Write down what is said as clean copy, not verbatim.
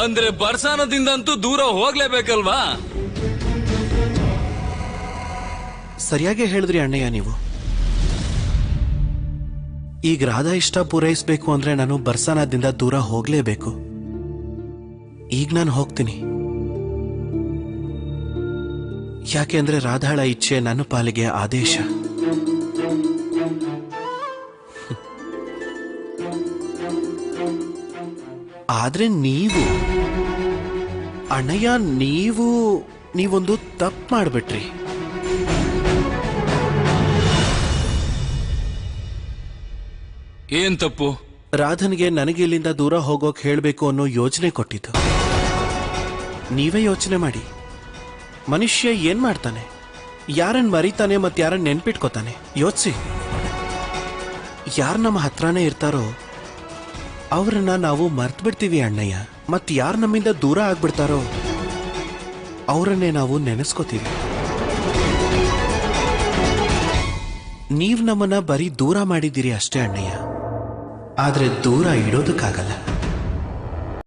ಅಂದ್ರೆ ಬರ್ಸಾನದಿಂದಂತೂ ದೂರ ಹೋಗ್ಲೇಬೇಕಲ್ವಾ? ಸರಿಯಾಗಿ ಹೇಳಿದ್ರಿ ಅಣ್ಣಯ್ಯ ನೀವು. ಈಗ ರಾಧಾ ಇಷ್ಟ ಪೂರೈಸಬೇಕು ಅಂದ್ರೆ ನಾನು ಬರ್ಸಾನದಿಂದ ದೂರ ಹೋಗ್ಲೇಬೇಕು. ಈಗ ನಾನು ಹೋಗ್ತೀನಿ. ಯಾಕೆ ಅಂದ್ರೆ ರಾಧಾಳ ಇಚ್ಛೆ ನನ್ನ ಪಾಲಿಗೆ ಆದೇಶ. ಆದ್ರೆ ನೀವು ಅಣ್ಣಯ್ಯ, ನೀವೊಂದು ತಪ್ಪು ಮಾಡ್ಬಿಟ್ರಿ. ಏನ್ ತಪ್ಪು? ರಾಧನ್ಗೆ ನನಗೆ ಇಲ್ಲಿಂದ ದೂರ ಹೋಗೋಕ್ ಹೇಳ್ಬೇಕು ಅನ್ನೋ ಯೋಚನೆ ಕೊಟ್ಟಿದ್ದು ನೀವೇ. ಯೋಚನೆ ಮಾಡಿ, ಮನುಷ್ಯ ಏನ್ ಮಾಡ್ತಾನೆ, ಯಾರನ್ನ ಮರಿತಾನೆ ಮತ್ತೆ ಯಾರನ್ನ ನೆನ್ಪಿಟ್ಕೋತಾನೆ ಯೋಚಿಸಿ. ಯಾರು ನಮ್ಮ ಹತ್ರನೇ ಇರ್ತಾರೋ ಅವ್ರನ್ನ ನಾವು ಮರ್ತು ಬಿಡ್ತೀವಿ ಅಣ್ಣಯ್ಯ. ಮತ್ ಯಾರು ನಮ್ಮಿಂದ ದೂರ ಆಗ್ಬಿಡ್ತಾರೋ ಅವರನ್ನೇ ನಾವು ನೆನೆಸ್ಕೋತೀವಿ. ನೀವ್ ನಮ್ಮನ್ನ ಬರೀ ದೂರ ಮಾಡಿದ್ದೀರಿ ಅಷ್ಟೇ ಅಣ್ಣಯ್ಯ, ಆದ್ರೆ ದೂರ ಇಡೋದಕ್ಕಾಗಲ್ಲ.